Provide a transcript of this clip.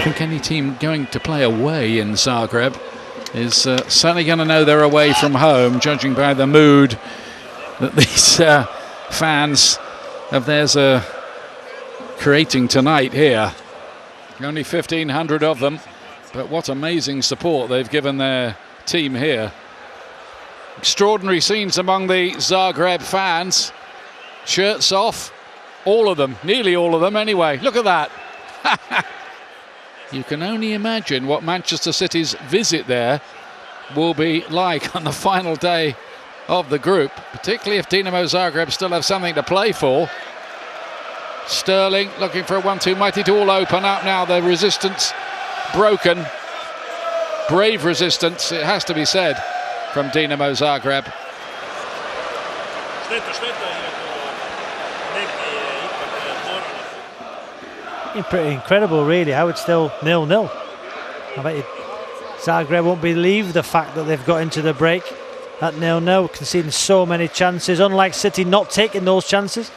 think any team going to play away in Zagreb is certainly going to know they're away from home, judging by the mood that these fans of theirs are creating tonight here. Only 1,500 of them, but what amazing support they've given their team here. Extraordinary scenes among the Zagreb fans. Shirts off, all of them, nearly all of them anyway. Look at that. You can only imagine what Manchester City's visit there will be like on the final day of the group, particularly if Dinamo Zagreb still have something to play for. Sterling looking for a 1-2, might it all open up now? The resistance broken. Brave resistance, it has to be said, from Dinamo Zagreb. Pretty incredible, really, how it's still 0-0. I bet you Zagreb won't believe the fact that they've got into the break at 0-0, conceding so many chances, unlike City not taking those chances.